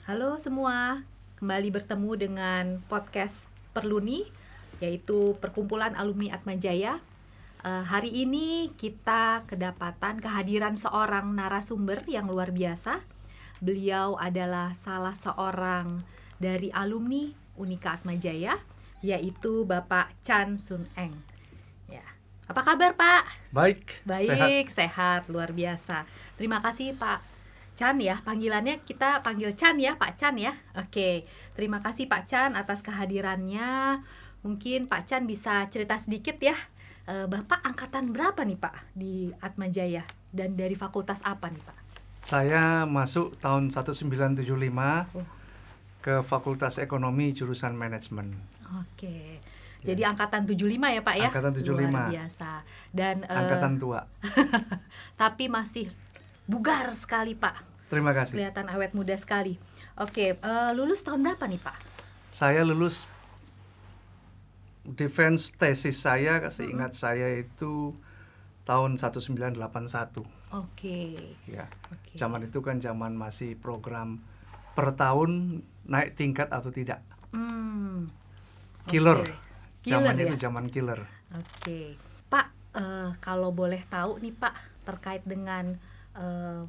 Halo semua, kembali bertemu dengan podcast Perluni, yaitu Perkumpulan Alumni Atmajaya. Hari ini kita kedapatan kehadiran seorang narasumber yang luar biasa. Beliau adalah salah seorang dari alumni Unika Atmajaya, yaitu Bapak Chan Sun Eng. Ya. Apa kabar Pak? Baik, sehat. Baik, sehat, luar biasa. Terima kasih Pak Chan ya, panggilannya kita panggil Chan ya, Pak Chan ya. Oke, terima kasih Pak Chan atas kehadirannya. Mungkin Pak Chan bisa cerita sedikit ya. Bapak angkatan berapa nih Pak di Atmajaya dan dari fakultas apa nih Pak? Saya masuk tahun 1975 Oh, ke Fakultas Ekonomi jurusan Manajemen. oke. Ya. Jadi angkatan 75 ya Pak ya? Angkatan 75. Luar biasa. Dan Angkatan tua. tapi masih bugar sekali Pak. Terima kasih. Kelihatan awet muda sekali. Oke, lulus tahun berapa nih Pak? Saya lulus defense tesis saya, seingat saya itu tahun 1981. Oke. Ya. Oke. Zaman itu kan zaman masih program per tahun naik tingkat atau tidak. Killer. Oke. Zamannya Killer, itu ya? zaman killer. Oke. Pak, kalau boleh tahu nih Pak, terkait dengan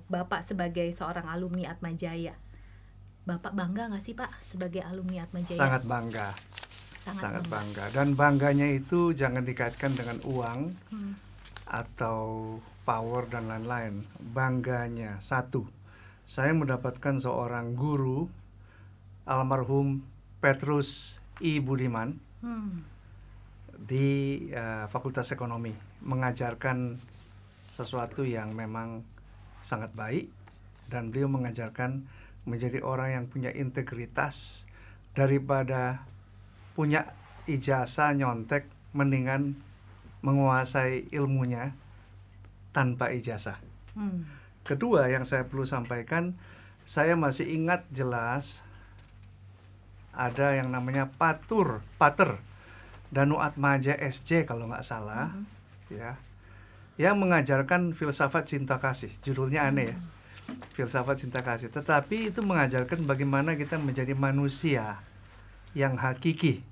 Bapak sebagai seorang alumni Atmajaya. Bapak bangga nggak sih Pak sebagai alumni Atmajaya? Sangat bangga. Sangat bangga. Dan bangganya itu jangan dikaitkan dengan uang atau power dan lain-lain. Bangganya satu, saya mendapatkan seorang guru, almarhum Petrus I. Budiman, di Fakultas Ekonomi, mengajarkan sesuatu yang memang sangat baik, dan beliau mengajarkan menjadi orang yang punya integritas. Daripada punya ijazah nyontek, mendingan menguasai ilmunya tanpa ijazah. Kedua yang saya perlu sampaikan, saya masih ingat jelas ada yang namanya Pater Danu Atmaja SJ kalau nggak salah, ya, yang mengajarkan filsafat cinta kasih. Judulnya aneh ya, filsafat cinta kasih. Tetapi itu mengajarkan bagaimana kita menjadi manusia yang hakiki,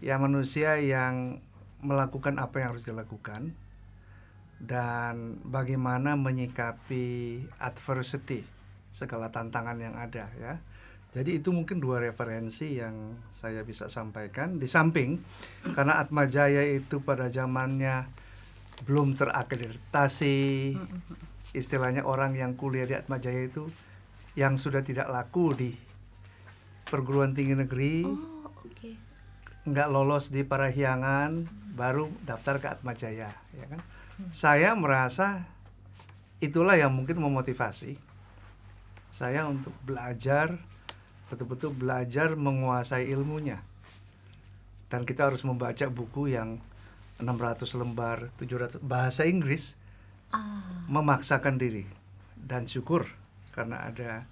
ya, manusia yang melakukan apa yang harus dilakukan, dan bagaimana menyikapi adversity, segala tantangan yang ada, ya. Jadi itu mungkin dua referensi yang saya bisa sampaikan. Di samping karena Atmajaya itu pada zamannya belum terakreditasi, istilahnya orang yang kuliah di Atmajaya itu yang sudah tidak laku di perguruan tinggi negeri, nggak lolos di Parahyangan, baru daftar ke Atmajaya, ya kan? Saya merasa itulah yang mungkin memotivasi saya untuk belajar, betul-betul belajar menguasai ilmunya. Dan kita harus membaca buku yang 600 lembar, 700 bahasa Inggris, memaksakan diri. Dan syukur karena ada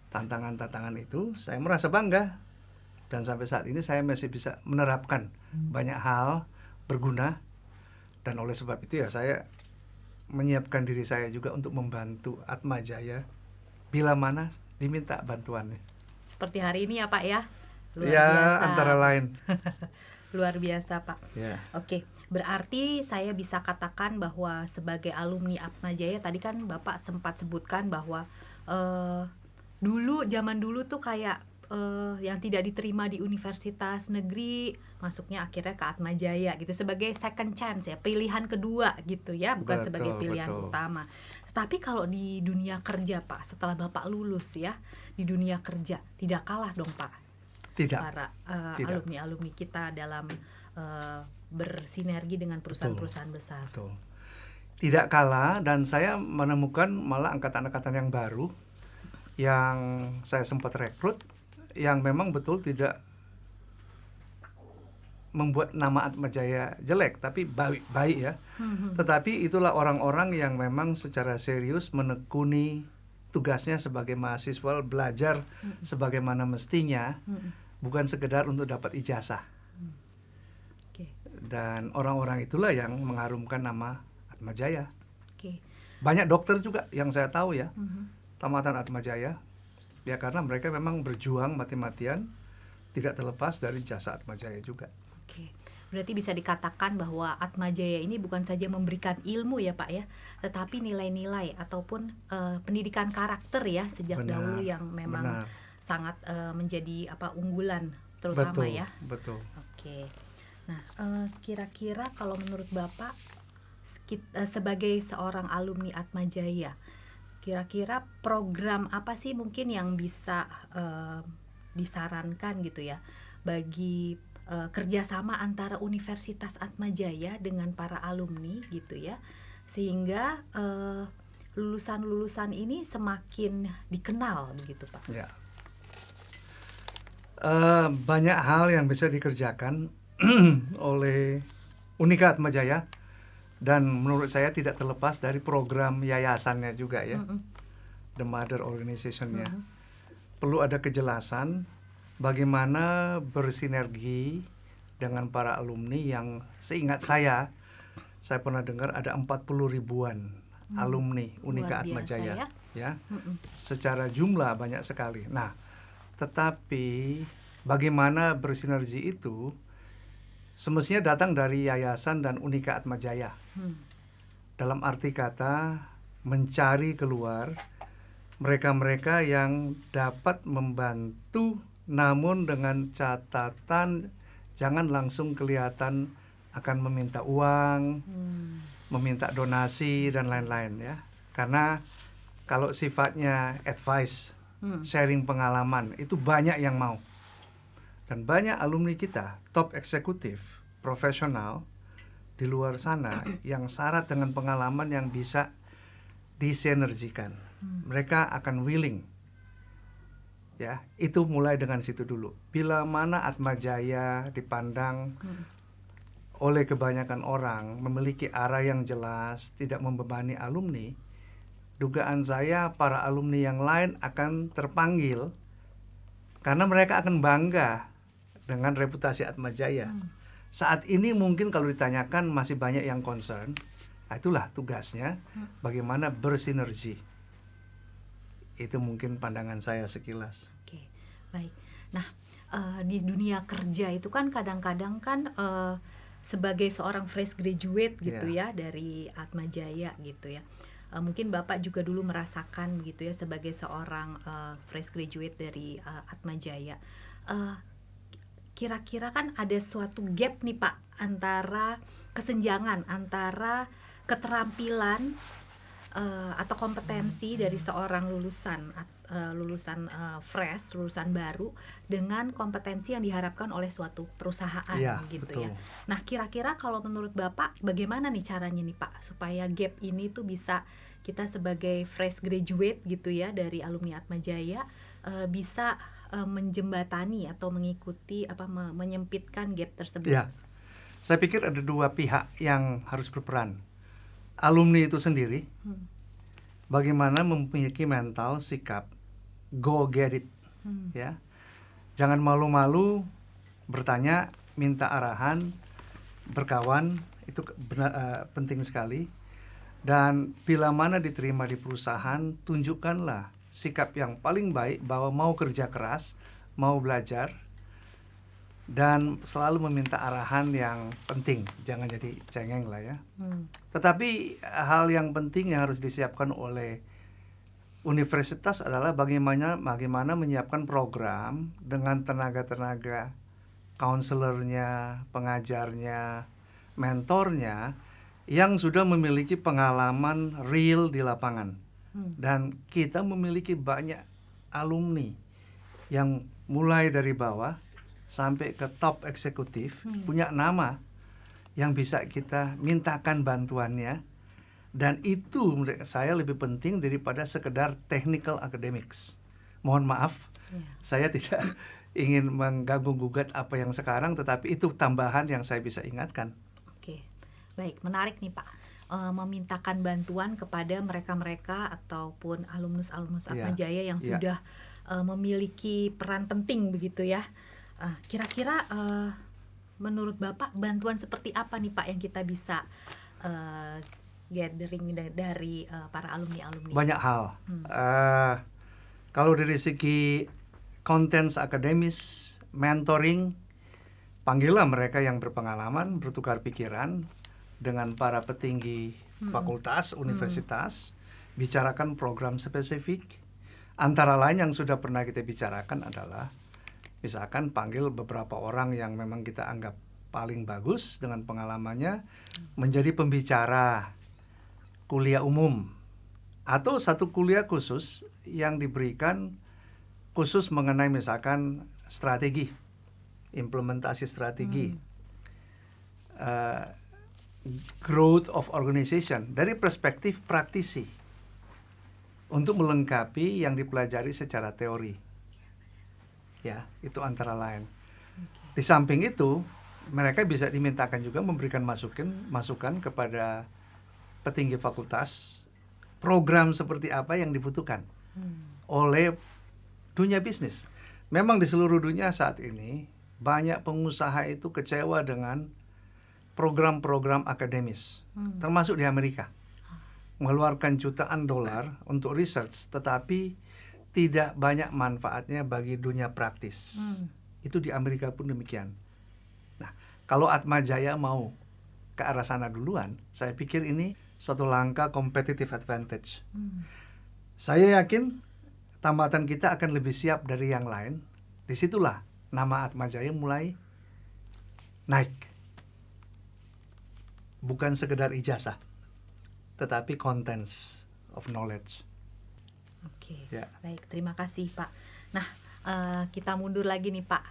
tantangan-tantangan itu, saya merasa bangga. Dan sampai saat ini saya masih bisa menerapkan banyak hal berguna. Dan oleh sebab itu ya saya menyiapkan diri saya juga untuk membantu Atmajaya bila mana diminta bantuannya. Seperti hari ini ya Pak ya? Luar ya, biasa. Antara lain. Luar biasa Pak. Ya. Oke, berarti saya bisa katakan bahwa sebagai alumni Atmajaya, tadi kan Bapak sempat sebutkan bahwa zaman dulu tuh kayak yang tidak diterima di universitas negeri, masuknya akhirnya ke Atmajaya gitu, sebagai second chance ya, pilihan kedua gitu ya, bukan sebagai pilihan utama. Tapi kalau di dunia kerja Pak, setelah Bapak lulus ya, di dunia kerja tidak kalah dong Pak. Tidak. Para alumni-alumni kita dalam bersinergi dengan perusahaan-perusahaan besar. Betul. Tidak kalah, dan saya menemukan malah angkatan-angkatan yang baru yang saya sempat rekrut, yang memang betul tidak membuat nama Atmajaya jelek, tapi baik ya. Tetapi itulah orang-orang yang memang secara serius menekuni tugasnya sebagai mahasiswa, belajar sebagaimana mestinya, bukan sekedar untuk dapat ijazah. Dan orang-orang itulah yang mengharumkan nama Atmajaya. Banyak dokter juga yang saya tahu ya, tamatan Atmajaya. Ya karena mereka memang berjuang mati-matian, tidak terlepas dari jasa Atmajaya juga. Oke. Berarti bisa dikatakan bahwa Atmajaya ini bukan saja memberikan ilmu ya Pak ya, tetapi nilai-nilai ataupun pendidikan karakter ya sejak Benar, dahulu yang memang benar. sangat menjadi unggulan terutama Betul, ya. betul. Oke. Nah, kira-kira kalau menurut Bapak sebagai seorang alumni Atmajaya, kira-kira program apa sih mungkin yang bisa disarankan gitu ya bagi kerjasama antara Universitas Atmajaya dengan para alumni gitu ya, sehingga lulusan-lulusan ini semakin dikenal begitu Pak? Ya. Banyak hal yang bisa dikerjakan oleh Unika Atmajaya, dan menurut saya tidak terlepas dari program yayasannya juga ya, the mother organization-nya. Perlu ada kejelasan bagaimana bersinergi dengan para alumni yang seingat saya pernah dengar ada 40 ribuan alumni Unika Atmajaya ya. Secara jumlah banyak sekali. Nah, tetapi bagaimana bersinergi itu semestinya datang dari yayasan dan Unika Atmajaya. Dalam arti kata mencari keluar mereka-mereka yang dapat membantu, namun dengan catatan jangan langsung kelihatan akan meminta uang, meminta donasi dan lain-lain ya. Karena kalau sifatnya advice, sharing pengalaman, itu banyak yang mau. Dan banyak alumni kita, top eksekutif, profesional di luar sana yang syarat dengan pengalaman yang bisa disinergikan. Mereka akan willing. Ya, itu mulai dengan situ dulu. Bila mana Atmajaya dipandang oleh kebanyakan orang memiliki arah yang jelas, tidak membebani alumni, dugaan saya para alumni yang lain akan terpanggil karena mereka akan bangga dengan reputasi Atmajaya. Saat ini mungkin kalau ditanyakan masih banyak yang concern. Nah, itulah tugasnya, bagaimana bersinergi. Itu mungkin pandangan saya sekilas. Oke, baik. Nah, di dunia kerja itu kan kadang-kadang kan sebagai seorang fresh graduate gitu ya dari Atmajaya gitu ya. Mungkin Bapak juga dulu merasakan gitu ya sebagai seorang fresh graduate dari Atmajaya. Kira-kira kan ada suatu gap nih Pak antara kesenjangan antara keterampilan atau kompetensi dari seorang lulusan fresh, lulusan baru dengan kompetensi yang diharapkan oleh suatu perusahaan gitu betul. ya. Nah, kira-kira kalau menurut Bapak bagaimana nih caranya nih Pak supaya gap ini tuh bisa kita sebagai fresh graduate gitu ya dari alumni Atmajaya bisa menjembatani atau mengikuti menyempitkan gap tersebut. Ya. Saya pikir ada dua pihak yang harus berperan. Alumni itu sendiri bagaimana memiliki mental sikap go get it, ya. Jangan malu-malu bertanya, minta arahan, berkawan, itu benar, penting sekali. Dan bila mana diterima di perusahaan, tunjukkanlah sikap yang paling baik bahwa mau kerja keras, mau belajar, dan selalu meminta arahan yang penting, jangan jadi cengeng lah ya. Tetapi hal yang penting yang harus disiapkan oleh universitas adalah bagaimana menyiapkan program dengan tenaga-tenaga counselornya, pengajarnya, mentornya yang sudah memiliki pengalaman real di lapangan. Dan kita memiliki banyak alumni yang mulai dari bawah sampai ke top eksekutif, punya nama yang bisa kita mintakan bantuannya. Dan itu menurut saya lebih penting daripada sekedar technical academics. Mohon maaf, saya tidak ingin mengganggu-gugat apa yang sekarang, tetapi itu tambahan yang saya bisa ingatkan. Oke, baik, menarik nih Pak. Memintakan bantuan kepada mereka-mereka ataupun alumnus-alumnus Atmajaya yang sudah memiliki peran penting begitu ya. Kira-kira menurut Bapak bantuan seperti apa nih Pak yang kita bisa gathering dari para alumni-alumni? Banyak hal. Kalau dari segi konten akademis, mentoring, panggillah mereka yang berpengalaman, bertukar pikiran dengan para petinggi fakultas, universitas, bicarakan program spesifik. Antara lain yang sudah pernah kita bicarakan adalah, misalkan panggil beberapa orang yang memang kita anggap paling bagus dengan pengalamannya menjadi pembicara kuliah umum atau satu kuliah khusus yang diberikan khusus mengenai misalkan strategi, implementasi strategi, growth of organization dari perspektif praktisi untuk melengkapi yang dipelajari secara teori. Ya, itu antara lain. Di samping itu, mereka bisa dimintakan juga memberikan masukan kepada petinggi fakultas program seperti apa yang dibutuhkan oleh dunia bisnis. Memang di seluruh dunia saat ini banyak pengusaha itu kecewa dengan program-program akademis, termasuk di Amerika. Mengeluarkan jutaan dolar untuk research, tetapi tidak banyak manfaatnya bagi dunia praktis. Itu di Amerika pun demikian. Nah, kalau Atmajaya mau ke arah sana duluan, saya pikir ini suatu langkah competitive advantage. Saya yakin tamatan kita akan lebih siap dari yang lain. Disitulah nama Atmajaya mulai naik. Bukan sekedar ijazah, tetapi contents of knowledge. Oke, Ya. baik, terima kasih Pak. Nah, kita mundur lagi nih Pak,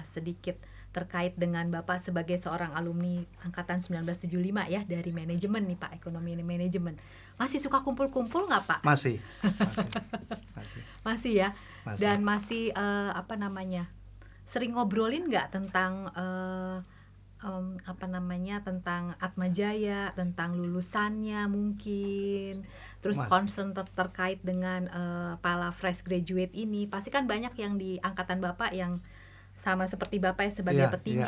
sedikit terkait dengan Bapak sebagai seorang alumni angkatan 1975 ya, dari manajemen nih Pak, ekonomi manajemen. Masih suka kumpul-kumpul nggak Pak? Masih. Masih ya. Masih. Dan masih sering ngobrolin nggak tentang tentang Atmajaya, tentang lulusannya mungkin, terus concern terkait dengan para fresh graduate ini. Pasti kan banyak yang di angkatan Bapak yang sama seperti Bapak ya, sebagai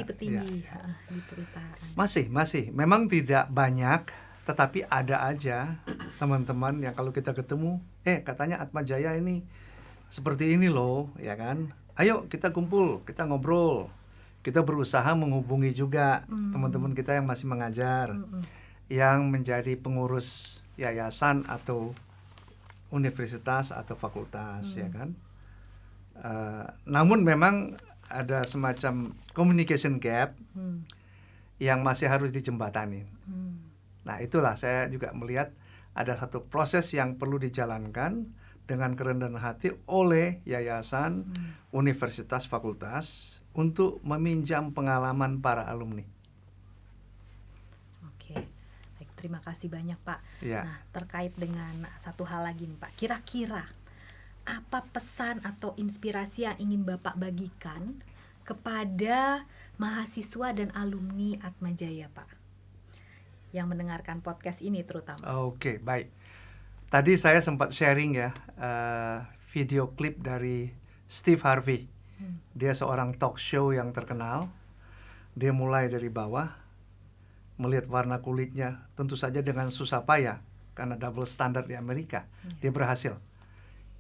petinggi di perusahaan. Masih. Memang tidak banyak, tetapi ada aja teman-teman yang kalau kita ketemu, katanya Atmajaya ini seperti ini loh, ya kan? Ayo kita kumpul, kita ngobrol. Kita berusaha menghubungi juga teman-teman kita yang masih mengajar, yang menjadi pengurus yayasan atau universitas atau fakultas, ya kan. Namun memang ada semacam communication gap yang masih harus dijembatani. Nah, itulah saya juga melihat ada satu proses yang perlu dijalankan dengan kerendahan hati oleh yayasan, universitas, fakultas untuk meminjam pengalaman para alumni. Oke, baik, terima kasih banyak Pak. Ya. Nah, terkait dengan satu hal lagi nih Pak, kira-kira apa pesan atau inspirasi yang ingin Bapak bagikan kepada mahasiswa dan alumni Atmajaya Pak, yang mendengarkan podcast ini terutama? Oke, baik. Tadi saya sempat sharing ya video klip dari Steve Harvey. Dia seorang talk show yang terkenal. Dia mulai dari bawah, melihat warna kulitnya tentu saja dengan susah payah karena double standard di Amerika. Dia berhasil.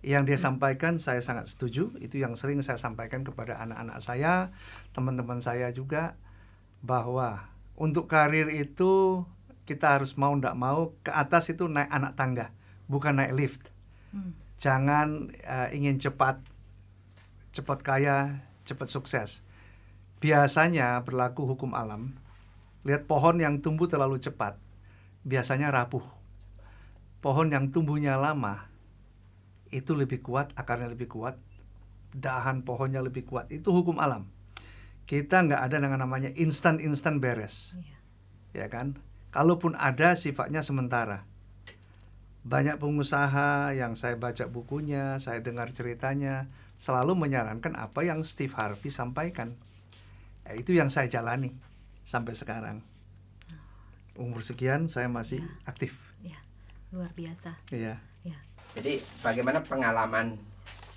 Yang dia sampaikan saya sangat setuju. Itu yang sering saya sampaikan kepada anak-anak saya, teman-teman saya juga, bahwa untuk karir itu kita harus mau ndak mau ke atas itu naik anak tangga, bukan naik lift. Jangan ingin cepat kaya, cepat sukses. Biasanya berlaku hukum alam. Lihat pohon yang tumbuh terlalu cepat, biasanya rapuh. Pohon yang tumbuhnya lama, itu lebih kuat, akarnya lebih kuat, dahan pohonnya lebih kuat. Itu hukum alam. Kita nggak ada yang namanya instan beres. Ya kan? Kalaupun ada, sifatnya sementara. Banyak pengusaha yang saya baca bukunya, saya dengar ceritanya, selalu menyarankan apa yang Steve Harvey sampaikan. Itu yang saya jalani sampai sekarang. Umur sekian saya masih aktif. Ya, luar biasa. Iya. Ya. Jadi bagaimana pengalaman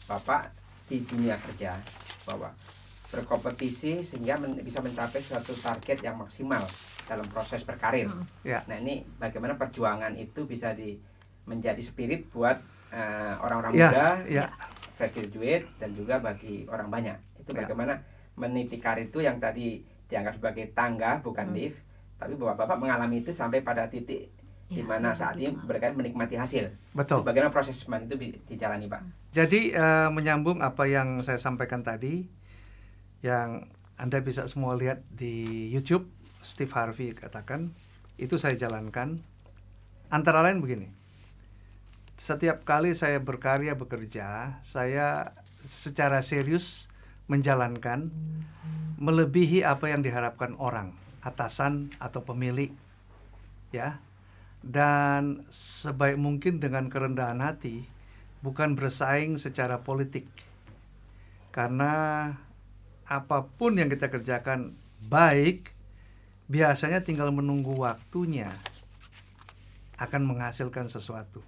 Bapak di dunia kerja, bahwa berkompetisi sehingga bisa mencapai suatu target yang maksimal dalam proses berkarir. Ya. Nah, ini bagaimana perjuangan itu bisa menjadi spirit buat orang-orang Ya, muda, ya. fresh graduate, dan juga bagi orang banyak. Itu Ya. bagaimana meniti karir itu yang tadi dianggap sebagai tangga bukan lift, tapi Bapak mengalami itu sampai pada titik di mana saat ini mereka menikmati hasil. Betul. Itu bagaimana proses itu dijalani, Pak? Jadi menyambung apa yang saya sampaikan tadi, yang Anda bisa semua lihat di YouTube, Steve Harvey katakan, itu saya jalankan. Antara lain begini, setiap kali saya berkarya, bekerja, saya secara serius menjalankan melebihi apa yang diharapkan orang, atasan atau pemilik, ya. Dan sebaik mungkin dengan kerendahan hati, bukan bersaing secara politik. Karena apapun yang kita kerjakan baik, biasanya tinggal menunggu waktunya akan menghasilkan sesuatu.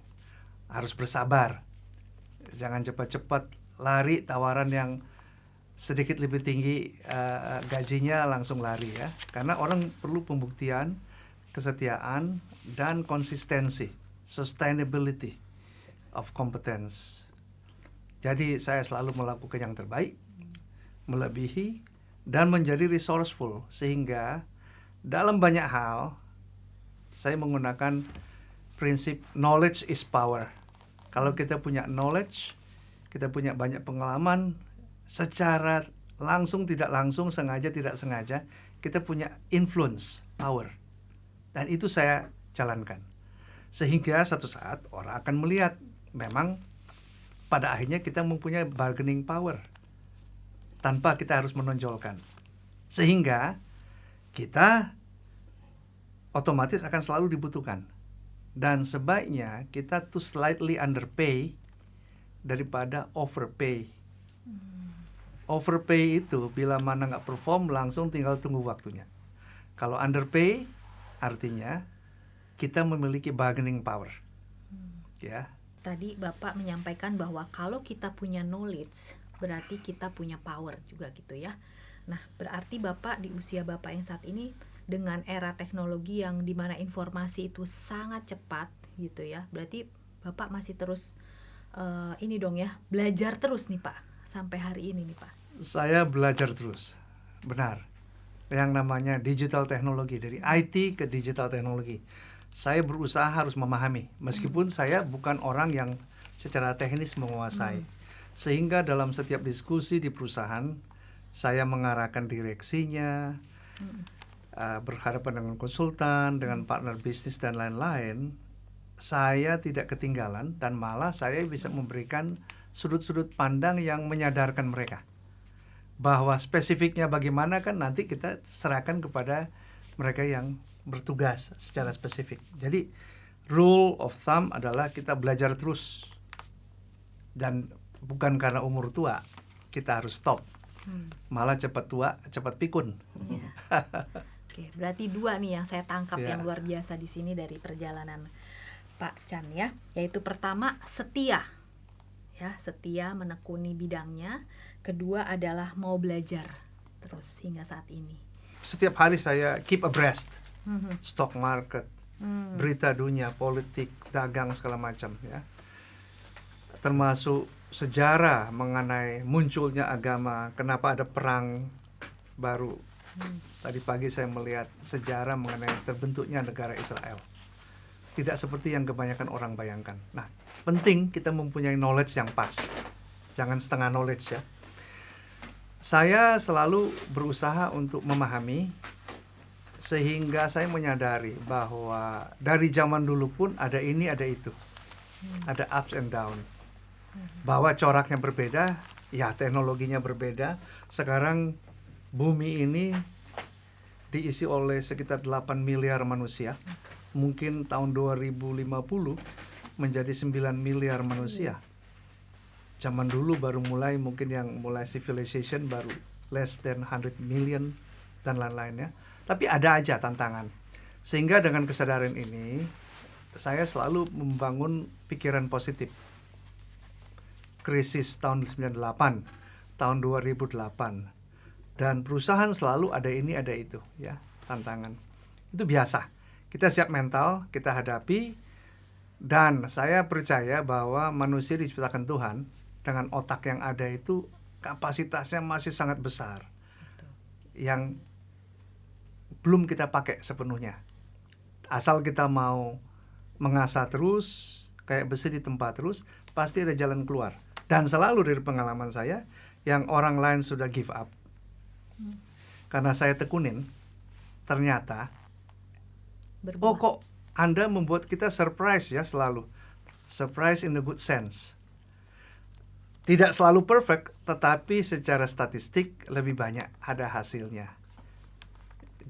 Harus bersabar. Jangan cepat-cepat lari tawaran yang sedikit lebih tinggi gajinya langsung lari ya. Karena orang perlu pembuktian, kesetiaan, dan konsistensi, sustainability of competence. Jadi saya selalu melakukan yang terbaik, melebihi, dan menjadi resourceful, sehingga dalam banyak hal saya menggunakan prinsip knowledge is power. Kalau kita punya knowledge, kita punya banyak pengalaman, secara langsung tidak langsung, sengaja tidak sengaja, kita punya influence, power. Dan itu saya jalankan. Sehingga satu saat orang akan melihat memang pada akhirnya kita mempunyai bargaining power tanpa kita harus menonjolkan. Sehingga kita otomatis akan selalu dibutuhkan. Dan sebaiknya kita tuh slightly underpay daripada overpay. Overpay itu bila mana nggak perform langsung tinggal tunggu waktunya. Kalau underpay artinya kita memiliki bargaining power. Ya. Tadi Bapak menyampaikan bahwa kalau kita punya knowledge, berarti kita punya power juga gitu ya. Nah, berarti Bapak di usia Bapak yang saat ini dengan era teknologi yang dimana informasi itu sangat cepat gitu ya. Berarti Bapak masih terus ini dong ya, belajar terus nih Pak sampai hari ini nih Pak. Saya belajar terus. Benar. Yang namanya digital teknologi, dari IT ke digital teknologi. Saya berusaha harus memahami, meskipun saya bukan orang yang secara teknis menguasai. Sehingga dalam setiap diskusi di perusahaan, saya mengarahkan direksinya, berhadapan dengan konsultan, dengan partner bisnis dan lain-lain. Saya tidak ketinggalan dan malah saya bisa memberikan sudut-sudut pandang yang menyadarkan mereka. Bahwa spesifiknya bagaimana kan nanti kita serahkan kepada mereka yang bertugas secara spesifik. Jadi rule of thumb adalah kita belajar terus. Dan bukan karena umur tua kita harus stop. Malah cepat tua, cepat pikun. Ya. Oke, berarti dua nih yang saya tangkap yang luar biasa di sini dari perjalanan Pak Chan ya, yaitu pertama setia. Ya, setia menekuni bidangnya. Kedua adalah mau belajar terus hingga saat ini. Setiap hari saya keep abreast. Stock market, berita dunia, politik, dagang segala macam ya. Termasuk sejarah mengenai munculnya agama, kenapa ada perang baru. Tadi pagi saya melihat sejarah mengenai terbentuknya negara Israel. Tidak seperti yang kebanyakan orang bayangkan. Nah, penting kita mempunyai knowledge yang pas. Jangan setengah knowledge ya. Saya selalu berusaha untuk memahami, sehingga saya menyadari bahwa dari zaman dulu pun ada ini, ada itu. Ada ups and down. Bahwa coraknya berbeda, ya teknologinya berbeda. Sekarang bumi ini diisi oleh sekitar 8 miliar manusia. Mungkin tahun 2050 menjadi 9 miliar manusia. Zaman dulu baru mulai, mungkin yang mulai civilization baru less than 100 million dan lain-lainnya. Tapi ada aja tantangan. Sehingga dengan kesadaran ini, saya selalu membangun pikiran positif. Krisis tahun 98, tahun 2008. Dan perusahaan selalu ada ini, ada itu, ya, tantangan. Itu biasa. Kita siap mental, kita hadapi, Dan saya percaya bahwa manusia diciptakan Tuhan dengan otak yang ada itu kapasitasnya masih sangat besar, yang belum kita pakai sepenuhnya. Asal kita mau mengasah terus, kayak besi di tempat terus, pasti ada jalan keluar. Dan selalu dari pengalaman saya, yang orang lain sudah give up, karena saya tekunin, ternyata, Berbuah. oh kok Anda membuat kita surprise ya selalu. Surprise in the good sense. Tidak selalu perfect, tetapi secara statistik lebih banyak ada hasilnya.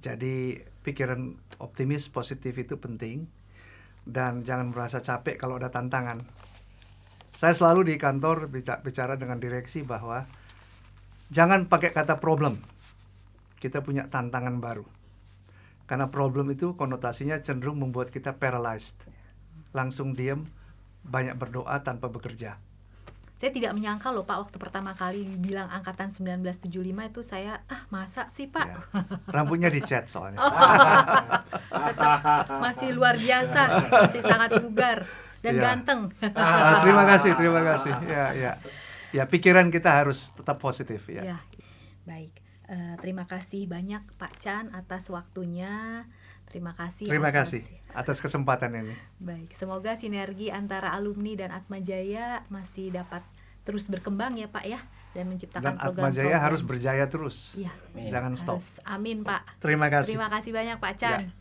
Jadi pikiran optimis, positif itu penting. Dan jangan merasa capek kalau ada tantangan. Saya selalu di kantor bicara dengan direksi bahwa jangan pakai kata problem. Kita punya tantangan baru. Karena problem itu konotasinya cenderung membuat kita paralyzed. Langsung diam, banyak berdoa tanpa bekerja. Saya tidak menyangka loh Pak, waktu pertama kali bilang angkatan 1975 itu saya, masa sih Pak? Ya. Rambutnya dicat soalnya. Tetap masih luar biasa, masih sangat bugar dan Ya. ganteng. Terima kasih. Ya, pikiran kita harus tetap positif ya. Ya, baik. Terima kasih banyak Pak Chan atas waktunya. Terima kasih atas kesempatan ini. Baik, semoga sinergi antara alumni dan Atmajaya masih dapat terus berkembang ya Pak ya, dan menciptakan Dan program-program. Atmajaya harus berjaya terus. Iya, Jangan stop. amin Pak. Terima kasih. Terima kasih banyak Pak Chan. Ya.